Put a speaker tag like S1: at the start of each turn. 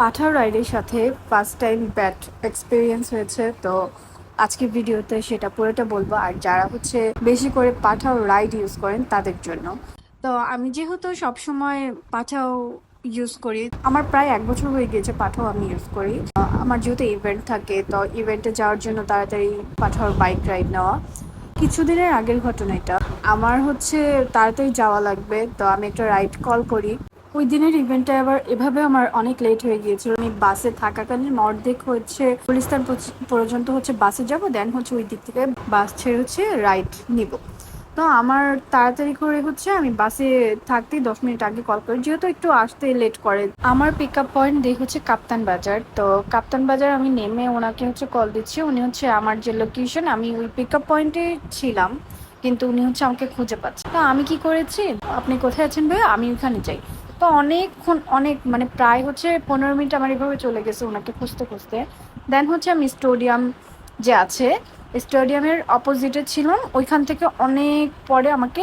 S1: পাঠাও রাইডের সাথে first time bad experience হয়েছে, তো আজকের ভিডিওতে সেটা পুরোটা বলবো। আর যারা হচ্ছে বেশি করে পাঠাও রাইড ইউজ করেন তাদের জন্য। তো আমি যেহেতু সবসময় পাঠাও ইউজ করি, আমার প্রায় 1 বছর হয়ে গিয়েছে পাঠাও আমি ইউজ করি। আমার যেহেতু ইভেন্ট থাকে, তো ইভেন্টে যাওয়ার জন্য তাড়াতাড়ি পাঠাও বাইক রাইড নেওয়া। কিছুদিনের আগের ঘটনা এটা। আমার হচ্ছে তাড়াতাড়ি যাওয়া লাগবে, তো আমি একটা রাইড কল করি। ওই দিনের ইভেন্টটা আবার এভাবে আমার অনেক লেট হয়ে গিয়েছিল। আমি বাসে থাকাকালীন অর্ধেক হচ্ছে গুলিস্তান পর্যন্ত হচ্ছে বাসে যাব, দেন হচ্ছে ওই দিক থেকে বাস ছেড়ে হচ্ছে রাইড নিব। তো আমার তাড়াতাড়ি করে হচ্ছে আমি বাসে থাকতেই 10 মিনিট আগে কল করি, যেহেতু একটু আসতে লেট করে। আমার পিক আপ পয়েন্ট দেখ হচ্ছে কাপ্তান বাজার। তো কাপ্তান বাজার আমি নেমে ওনাকে হচ্ছে কল দিচ্ছি। উনি হচ্ছে আমার যে লোকেশন, আমি ওই পিক আপ পয়েন্টে ছিলাম, কিন্তু উনি হচ্ছে আমাকে খুঁজে পাচ্ছে। তো আমি কি করেছি, আপনি কোথায় আছেন ভাইয়া, আমি ওখানে যাই। তো অনেকক্ষণ, অনেক মানে প্রায় হচ্ছে 15 মিনিট আমার এভাবে চলে গেছে ওনাকে খুঁজতে খুঁজতে। দেন হচ্ছে আমি স্টেডিয়াম যে আছে, স্টেডিয়ামের অপোজিটে ছিলাম, ওইখান থেকে অনেক পরে আমাকে